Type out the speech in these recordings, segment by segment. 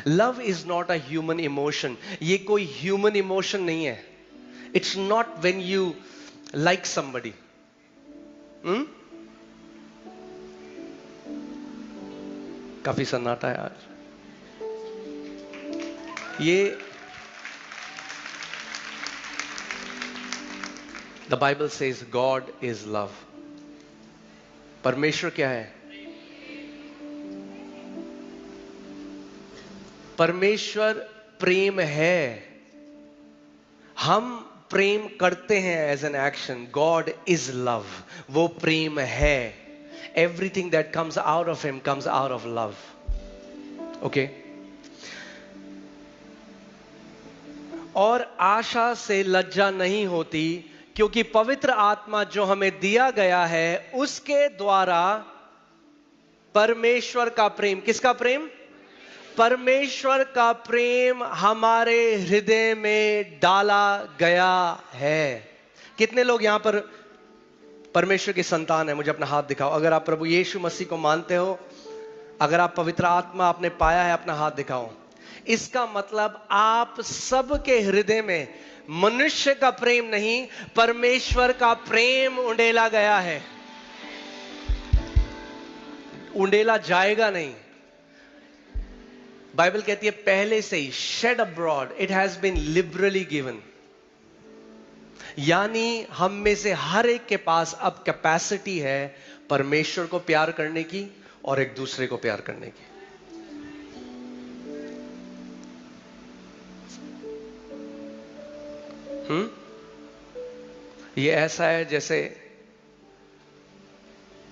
Love is not a human emotion. ये कोई human emotion नहीं है. It's not when you like somebody. काफी सन्नाटा है आज. ये the Bible says God is love. परमेश्वर क्या है? परमेश्वर प्रेम है. हम प्रेम करते हैं as an action. God is love. वो प्रेम है. Everything that comes out of him comes out of love. Okay. और आशा से लज्जा नहीं होती, क्योंकि पवित्र आत्मा जो हमें दिया गया है उसके द्वारा परमेश्वर का प्रेम. किसका प्रेम? परमेश्वर का प्रेम हमारे हृदय में डाला गया है. कितने लोग यहां पर परमेश्वर की संतान है? मुझे अपना हाथ दिखाओ. अगर आप प्रभु यीशु मसीह को मानते हो, अगर आप पवित्र आत्मा आपने पाया है, अपना हाथ दिखाओ. इसका मतलब आप सबके हृदय में मनुष्य का प्रेम नहीं, परमेश्वर का प्रेम उंडेला गया है. उंडेला जाएगा नहीं. बाइबल कहती है पहले से ही shed abroad, it has been liberally given. यानी हम में से हर एक के पास अब कैपेसिटी है परमेश्वर को प्यार करने की और एक दूसरे को प्यार करने की. ये ऐसा है जैसे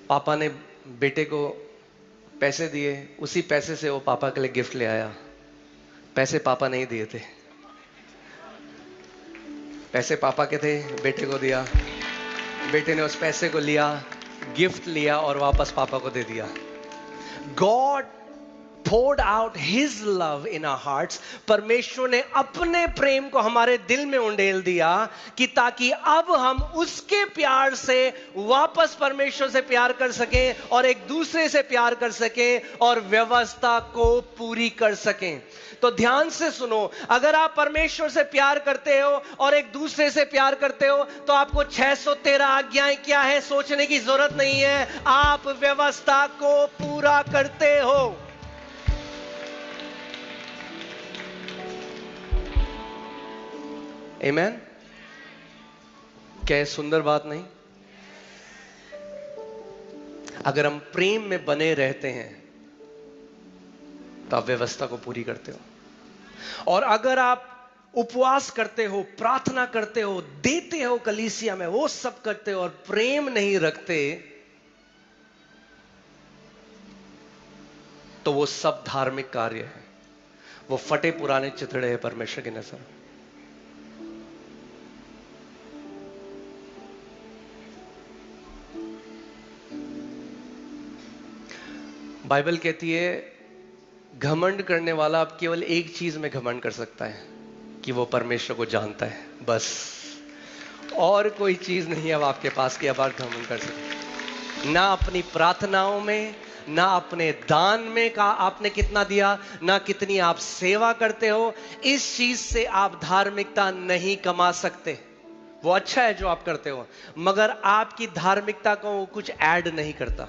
पापा ने बेटे को पैसे दिए, उसी पैसे से वो पापा के लिए गिफ्ट ले आया. पैसे पापा नहीं दिए थे. पैसे पापा के थे, बेटे को दिया. बेटे ने उस पैसे को लिया, गिफ्ट लिया और वापस पापा को दे दिया. God poured out his love in our hearts. परमेश्वर ने अपने प्रेम को हमारे दिल में उंडेल दिया कि ताकि अब हम उसके प्यार से वापस परमेश्वर से प्यार कर सकें और एक दूसरे से प्यार कर सकें और व्यवस्था को पूरी कर सकें. तो ध्यान से सुनो, अगर आप परमेश्वर से प्यार करते हो और एक दूसरे से प्यार करते हो तो आपको 613 आज्ञाएं क्या है सोचने की जरूरत नहीं है. आप व्यवस्था को पूरा करते हो. Amen? क्या ये सुंदर बात नहीं? अगर हम प्रेम में बने रहते हैं तो आप व्यवस्था को पूरी करते हो. और अगर आप उपवास करते हो, प्रार्थना करते हो, देते हो कलीसिया में, वो सब करते हो और प्रेम नहीं रखते, तो वो सब धार्मिक कार्य है. वो फटे पुराने चिथड़े हैं परमेश्वर की नजर. बाइबल कहती है घमंड करने वाला अब केवल एक चीज में घमंड कर सकता है कि वो परमेश्वर को जानता है. बस और कोई चीज नहीं है अब आपके पास कि अब आप घमंड कर सकते. ना अपनी प्रार्थनाओं में, ना अपने दान में का आपने कितना दिया, ना कितनी आप सेवा करते हो. इस चीज से आप धार्मिकता नहीं कमा सकते. वो अच्छा है जो आप करते हो, मगर आपकी धार्मिकता को वो कुछ ऐड नहीं करता.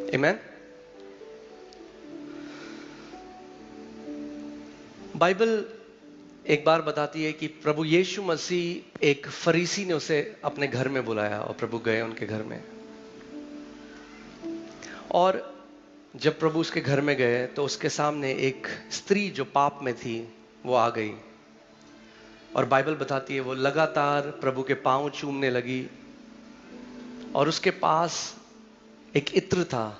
Amen? बाइबल एक बार बताती है कि प्रभु यीशु मसीह, एक फरीसी ने उसे अपने घर में बुलाया और प्रभु गए उनके घर में. और जब प्रभु उसके घर में गए तो उसके सामने एक स्त्री जो पाप में थी वो आ गई. और बाइबल बताती है वो लगातार प्रभु के पांव चूमने लगी और उसके पास एक इत्र था,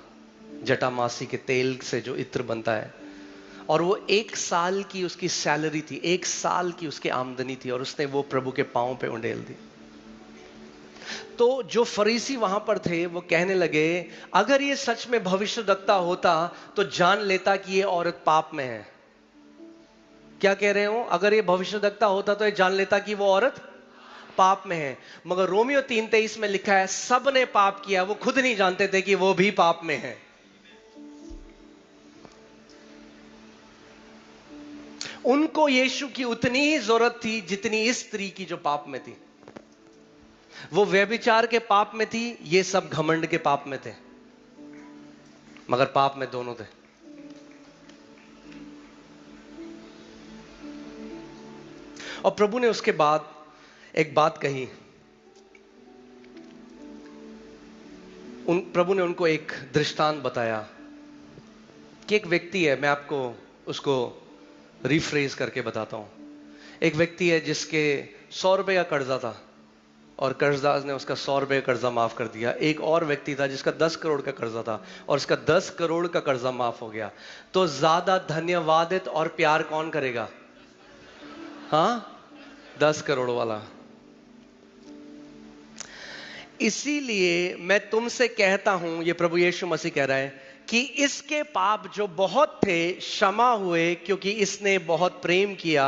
जटामासी के तेल से जो इत्र बनता है, और वो 1 साल की उसकी सैलरी थी, 1 साल की उसकी आमदनी थी, और उसने वो प्रभु के पांव पे उंडेल दी. तो जो फरीसी वहां पर थे वो कहने लगे अगर ये सच में भविष्यद्वक्ता होता तो जान लेता कि ये औरत पाप में है. क्या कह रहे हो? अगर ये भविष्यद्वक्ता होता तो ये जान लेता कि वो औरत पाप में हैं। मगर रोमियो 3:23 में लिखा है सब ने पाप किया, वो खुद नहीं जानते थे कि वो भी पाप में हैं। उनको यीशु की उतनी ही जरूरत थी जितनी इस स्त्री की जो पाप में थी। वो व्यभिचार के पाप में थी, ये सब घमंड के पाप में थे, मगर पाप में दोनों थे। और प्रभु ने उसके बाद एक बात कही। प्रभु ने उनको एक दृष्टांत बताया कि एक व्यक्ति है, मैं आपको उसको रिफ्रेज करके बताता हूं। एक व्यक्ति है जिसके 100 रुपए का कर्जा था और कर्जदार ने उसका 100 रुपए का कर्जा माफ कर दिया। एक और व्यक्ति था जिसका 10 करोड़ का कर्जा था और उसका 10 करोड़ का कर्जा माफ हो गया। तो ज्यादा धन्यवादित और प्यार कौन करेगा? हाँ, 10 करोड़ वाला। इसीलिए मैं तुमसे कहता हूं, ये प्रभु यीशु मसीह कह रहा है कि इसके पाप जो बहुत थे क्षमा हुए क्योंकि इसने बहुत प्रेम किया,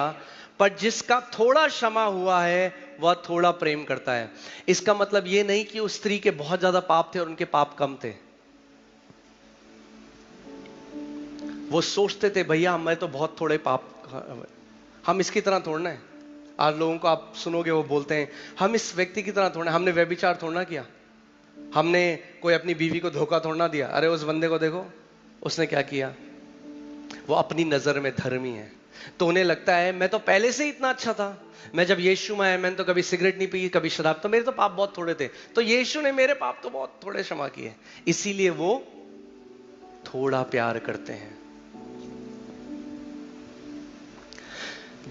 पर जिसका थोड़ा क्षमा हुआ है वह थोड़ा प्रेम करता है। इसका मतलब यह नहीं कि उस स्त्री के बहुत ज्यादा पाप थे और उनके पाप कम थे। वो सोचते थे भैया मैं तो बहुत थोड़े पाप, हम इसकी तरह थोड़ना है। आज लोगों को आप सुनोगे वो बोलते हैं हम इस व्यक्ति की तरह थोड़ना, हमने व्यभिचार थोड़ना किया, हमने कोई अपनी बीवी को धोखा थोड़ना दिया। अरे उस बंदे को देखो उसने क्या किया, वो अपनी नजर में धर्मी है। तो उन्हें लगता है मैं तो पहले से ही इतना अच्छा था, मैं जब यीशु में आया मैंने तो कभी सिगरेट नहीं पी, कभी शराब, तो मेरे तो पाप बहुत थोड़े थे, तो यीशु ने मेरे पाप तो बहुत थोड़े क्षमा किए। इसीलिए वो थोड़ा प्यार करते हैं।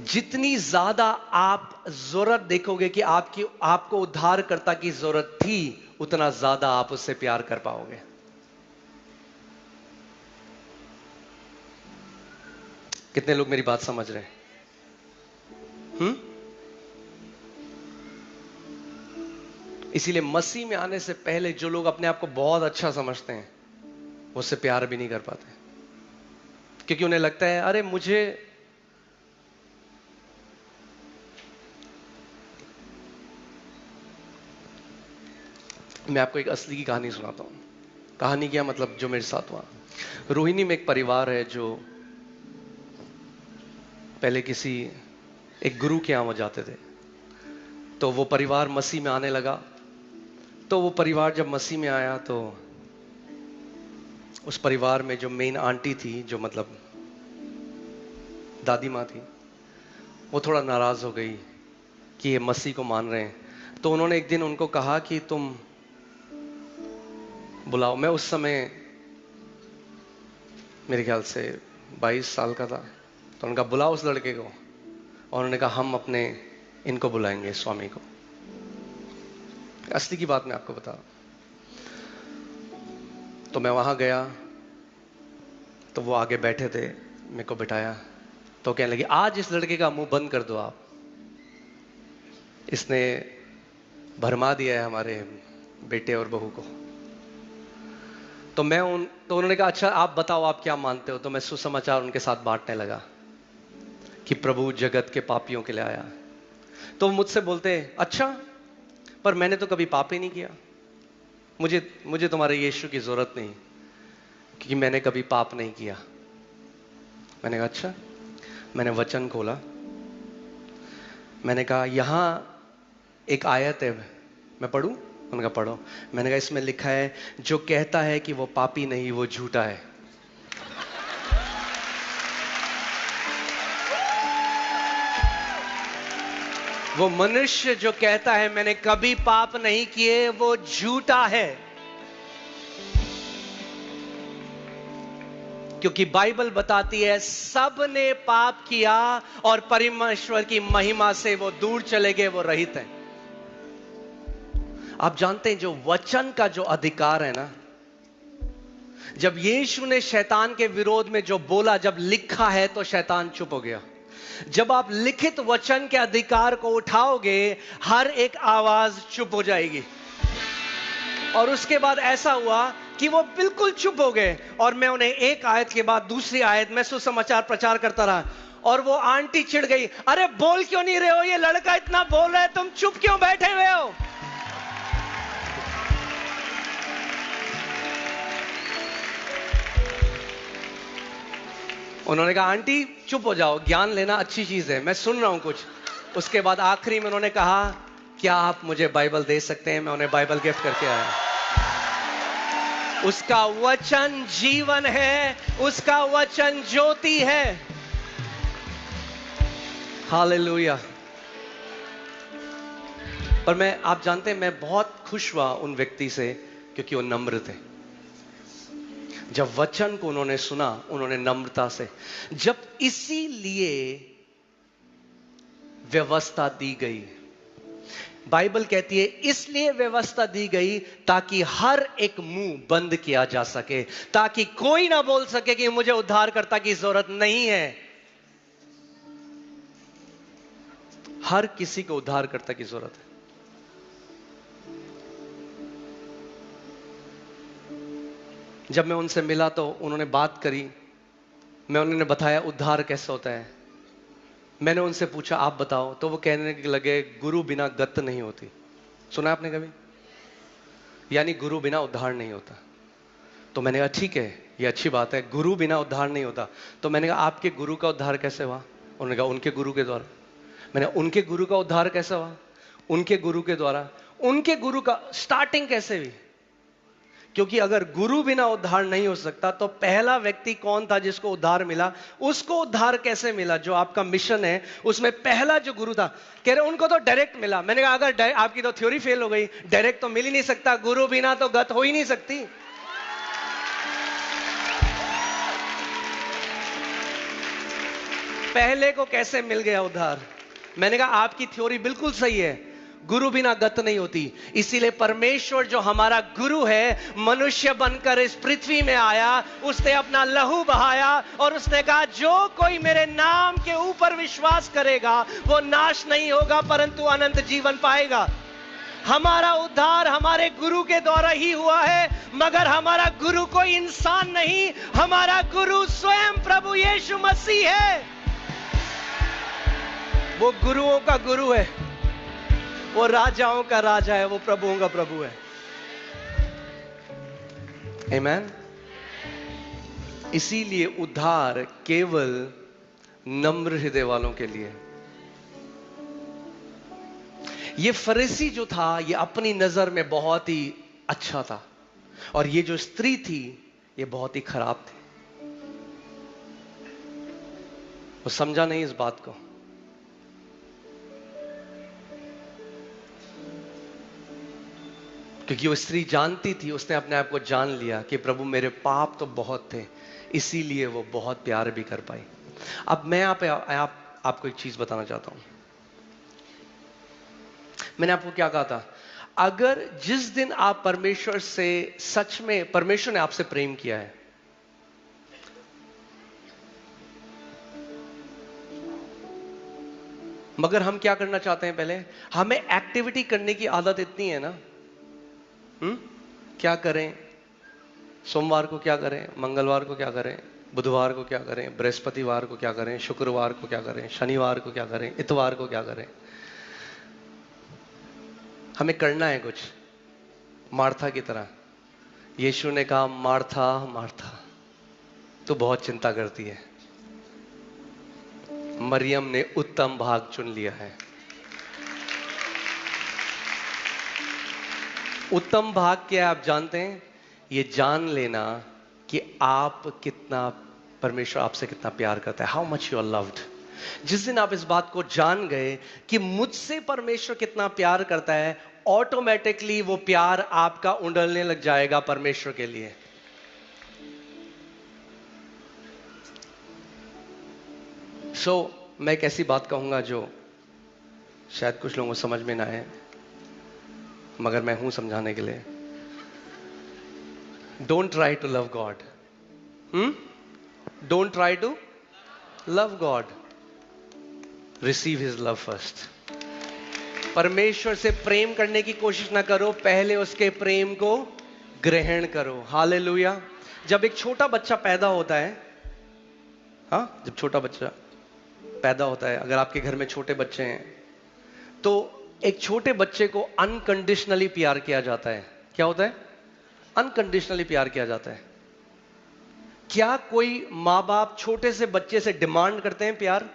जितनी ज्यादा आप जरूरत देखोगे कि आपको उद्धारकर्ता की जरूरत थी, उतना ज्यादा आप उससे प्यार कर पाओगे। कितने लोग मेरी बात समझ रहे हैं? इसीलिए मसीह में आने से पहले जो लोग अपने आप को बहुत अच्छा समझते हैं वो उससे प्यार भी नहीं कर पाते, क्योंकि उन्हें लगता है अरे मुझे मैं आपको एक असली की कहानी सुनाता हूं। कहानी क्या मतलब जो मेरे साथ हुआ। रोहिणी में एक परिवार है जो पहले एक गुरु के यहां वो जाते थे। तो वो परिवार मसीह में आने लगा। तो वो परिवार जब मसीह में आया तो उस परिवार में जो मेन आंटी थी, जो मतलब दादी माँ थी, वो थोड़ा नाराज हो गई कि ये मसीह को मान रहे हैं। तो उन्होंने एक दिन उनको कहा कि तुम बुलाओ। मैं उस समय मेरे ख्याल से 22 साल का था। तो उनका बुलाओ उस लड़के को, और उन्होंने कहा हम अपने इनको बुलाएंगे, स्वामी को। असली की बात मैं आपको बता। तो मैं वहां गया तो वो आगे बैठे थे, मेरे को बिठाया। तो कहने लगे आज इस लड़के का मुंह बंद कर दो आप, इसने भरमा दिया है हमारे बेटे और बहू को। तो उन्होंने कहा अच्छा आप बताओ आप क्या मानते हो। तो मैं सुसमाचार उनके साथ बांटने लगा कि प्रभु जगत के पापियों के लिए आया। तो मुझसे बोलते अच्छा पर मैंने तो कभी पाप ही नहीं किया, मुझे तुम्हारे यीशु की जरूरत नहीं क्योंकि मैंने कभी पाप नहीं किया। मैंने कहा अच्छा। मैंने वचन खोला, मैंने कहा यहां एक आयत है, मैं पढ़ूं? उनका पढ़ो। मैंने कहा इसमें लिखा है जो कहता है कि वो पापी नहीं वो झूठा है। वो मनुष्य जो कहता है मैंने कभी पाप नहीं किए वो झूठा है, क्योंकि बाइबल बताती है सब ने पाप किया और परमेश्वर की महिमा से वो दूर चले गए, वो रहित हैं। आप जानते हैं जो वचन का जो अधिकार है ना, जब यीशु ने शैतान के विरोध में जो बोला, जब लिखा है तो शैतान चुप हो गया। जब आप लिखित वचन के अधिकार को उठाओगे हर एक आवाज चुप हो जाएगी। और उसके बाद ऐसा हुआ कि वो बिल्कुल चुप हो गए और मैं उन्हें एक आयत के बाद दूसरी आयत में सुसमाचार प्रचार करता रहा। और वो आंटी चिढ़ गई, अरे बोल क्यों नहीं रहे हो, ये लड़का इतना बोल रहा है, तुम चुप क्यों बैठे हुए हो? उन्होंने कहा आंटी चुप हो जाओ, ज्ञान लेना अच्छी चीज है, मैं सुन रहा हूं कुछ। उसके बाद आखिरी में उन्होंने कहा, क्या आप मुझे बाइबल दे सकते हैं? मैं उन्हें बाइबल गिफ्ट करके आया। उसका वचन जीवन है, उसका वचन ज्योति है। हालेलुया। पर आप जानते हैं, मैं बहुत खुश हुआ उन व्यक्ति से, क्योंकि वो नम्र थे। जब वचन को उन्होंने सुना, उन्होंने नम्रता से, जब इसीलिए व्यवस्था दी गई, बाइबल कहती है इसलिए व्यवस्था दी गई ताकि हर एक मुंह बंद किया जा सके, ताकि कोई ना बोल सके कि मुझे उद्धारकर्ता की जरूरत नहीं है। हर किसी को उद्धारकर्ता की जरूरत है। जब मैं उनसे मिला तो उन्होंने बात करी, मैं उन्होंने बताया उद्धार कैसे होता है। मैंने उनसे पूछा आप बताओ, तो वो कहने लगे गुरु बिना गत नहीं होती। सुना आपने कभी? यानी गुरु बिना उद्धार नहीं होता। तो मैंने कहा ठीक है, ये अच्छी बात है, गुरु बिना उद्धार नहीं होता। तो मैंने कहा आपके गुरु का उद्धार कैसे हुआ? उन्होंने कहा उनके गुरु के द्वारा। मैंने उनके गुरु का उद्धार कैसे हुआ? उनके गुरु के द्वारा। उनके गुरु का स्टार्टिंग कैसे हुई? क्योंकि अगर गुरु बिना उद्धार नहीं हो सकता, तो पहला व्यक्ति कौन था जिसको उद्धार मिला? उसको उद्धार कैसे मिला? जो आपका मिशन है उसमें पहला जो गुरु था, कह रहे उनको तो डायरेक्ट मिला। मैंने कहा अगर आपकी तो थ्योरी फेल हो गई, डायरेक्ट तो मिल ही नहीं सकता, गुरु बिना तो गत हो ही नहीं सकती। पहले को कैसे मिल गया उद्धार? मैंने कहा आपकी थ्योरी बिल्कुल सही है, गुरु बिना गत नहीं होती। इसीलिए परमेश्वर जो हमारा गुरु है, मनुष्य बनकर इस पृथ्वी में आया, उसने अपना लहू बहाया और उसने कहा जो कोई मेरे नाम के ऊपर विश्वास करेगा वो नाश नहीं होगा परंतु अनंत जीवन पाएगा। हमारा उद्धार हमारे गुरु के द्वारा ही हुआ है, मगर हमारा गुरु कोई इंसान नहीं, हमारा गुरु स्वयं प्रभु यीशु मसीह है। वो गुरुओं का गुरु है, वो राजाओं का राजा है, वो प्रभुओं का प्रभु है। आमीन। इसीलिए उद्धार केवल नम्र हृदय वालों के लिए। ये फरीसी जो था, ये अपनी नजर में बहुत ही अच्छा था, और ये जो स्त्री थी ये बहुत ही खराब थी। वो समझा नहीं इस बात को। क्योंकि वो स्त्री जानती थी, उसने अपने आप को जान लिया कि प्रभु मेरे पाप तो बहुत थे, इसीलिए वो बहुत प्यार भी कर पाई। अब मैं आपको एक चीज बताना चाहता हूं। मैंने आपको क्या कहा था? अगर जिस दिन आप परमेश्वर से सच में, परमेश्वर ने आपसे प्रेम किया है, मगर हम क्या करना चाहते हैं? पहले हमें एक्टिविटी करने की आदत इतनी है ना, क्या करें, सोमवार को क्या करें, मंगलवार को क्या करें, बुधवार को क्या करें, बृहस्पतिवार को क्या करें, शुक्रवार को क्या करें, शनिवार को क्या करें, इतवार को क्या करें। हमें करना है कुछ, मार्था की तरह। यीशु ने कहा मार्था मार्था तू बहुत चिंता करती है, मरियम ने उत्तम भाग चुन लिया है। उत्तम भाग क्या है आप जानते हैं? ये जान लेना कि आप कितना, परमेश्वर आपसे कितना प्यार करता है, how much you are loved. जिस दिन आप इस बात को जान गए कि मुझसे परमेश्वर कितना प्यार करता है, ऑटोमेटिकली वो प्यार आपका उंडलने लग जाएगा परमेश्वर के लिए। मैं एक ऐसी बात कहूंगा जो शायद कुछ लोगों को समझ में ना आए, मगर मैं हूं समझाने के लिए। Don't try to love God, don't try to love God, receive his love first. परमेश्वर से प्रेम करने की कोशिश ना करो, पहले उसके प्रेम को ग्रहण करो। हालेलुया। जब एक छोटा बच्चा पैदा होता है, जब छोटा बच्चा पैदा होता है, अगर आपके घर में छोटे बच्चे हैं तो एक छोटे बच्चे को अनकंडीशनली प्यार किया जाता है। क्या होता है? अनकंडीशनली प्यार किया जाता है। क्या कोई माँ बाप छोटे से बच्चे से डिमांड करते हैं प्यार?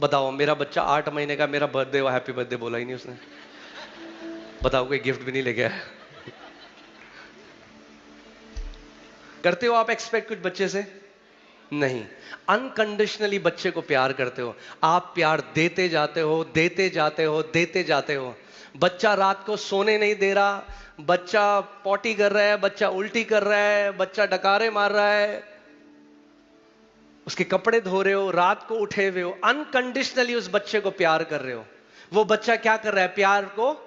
बताओ, मेरा बच्चा 8 महीने का, मेरा बर्थडे हुआ, हैप्पी बर्थडे बोला ही नहीं उसने। बताओ, कोई गिफ्ट भी नहीं लेके आया। करते हो आप एक्सपेक्ट कुछ बच्चे से? नहीं। अनकंडीशनली बच्चे को प्यार करते हो आप, प्यार देते जाते हो, देते जाते हो, देते जाते हो। बच्चा रात को सोने नहीं दे रहा, बच्चा पॉटी कर रहा है, बच्चा उल्टी कर रहा है, बच्चा डकारे मार रहा है, उसके कपड़े धो रहे हो, रात को उठे हुए हो, अनकंडीशनली उस बच्चे को प्यार कर रहे हो। वो बच्चा क्या कर रहा है? प्यार को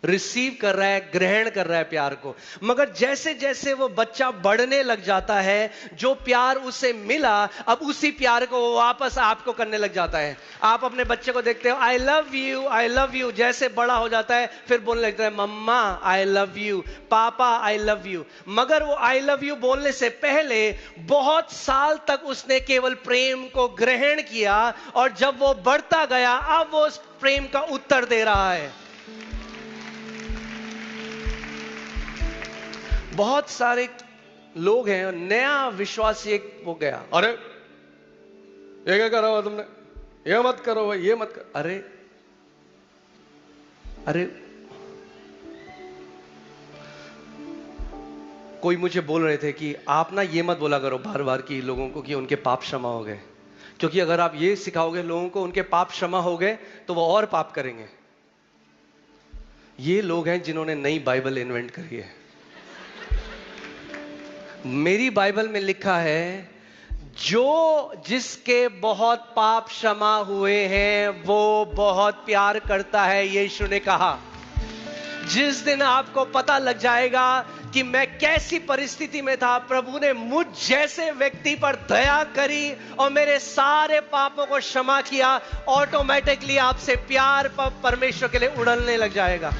रिसीव कर रहा है, ग्रहण कर रहा है प्यार को। मगर जैसे जैसे वो बच्चा बढ़ने लग जाता है, जो प्यार उसे मिला, अब उसी प्यार को वो वापस आपको करने लग जाता है। आप अपने बच्चे को देखते हो, I love you, I love you. जैसे बड़ा हो जाता है फिर बोलने लगता है, मम्मा आई लव यू, पापा आई लव यू। मगर वो आई लव यू बोलने से पहले बहुत साल तक उसने केवल प्रेम को ग्रहण किया, और जब वो बढ़ता गया, अब वो उस प्रेम का उत्तर दे रहा है। बहुत सारे लोग हैं, नया विश्वासी एक हो गया, अरे ये क्या करा हुआ तुमने, ये मत करो भाई, ये मत कर। अरे अरे कोई मुझे बोल रहे थे कि आप ना ये मत बोला करो बार बार कि लोगों को कि उनके पाप क्षमा हो गए, क्योंकि अगर आप ये सिखाओगे लोगों को उनके पाप क्षमा हो गए तो वो और पाप करेंगे। ये लोग हैं जिन्होंने नई बाइबल इन्वेंट करी है। मेरी बाइबल में लिखा है, जो जिसके बहुत पाप क्षमा हुए हैं वो बहुत प्यार करता है, यीशु ने कहा। जिस दिन आपको पता लग जाएगा कि मैं कैसी परिस्थिति में था, प्रभु ने मुझ जैसे व्यक्ति पर दया करी और मेरे सारे पापों को क्षमा किया, ऑटोमेटिकली आपसे प्यार परमेश्वर के लिए उड़ने लग जाएगा।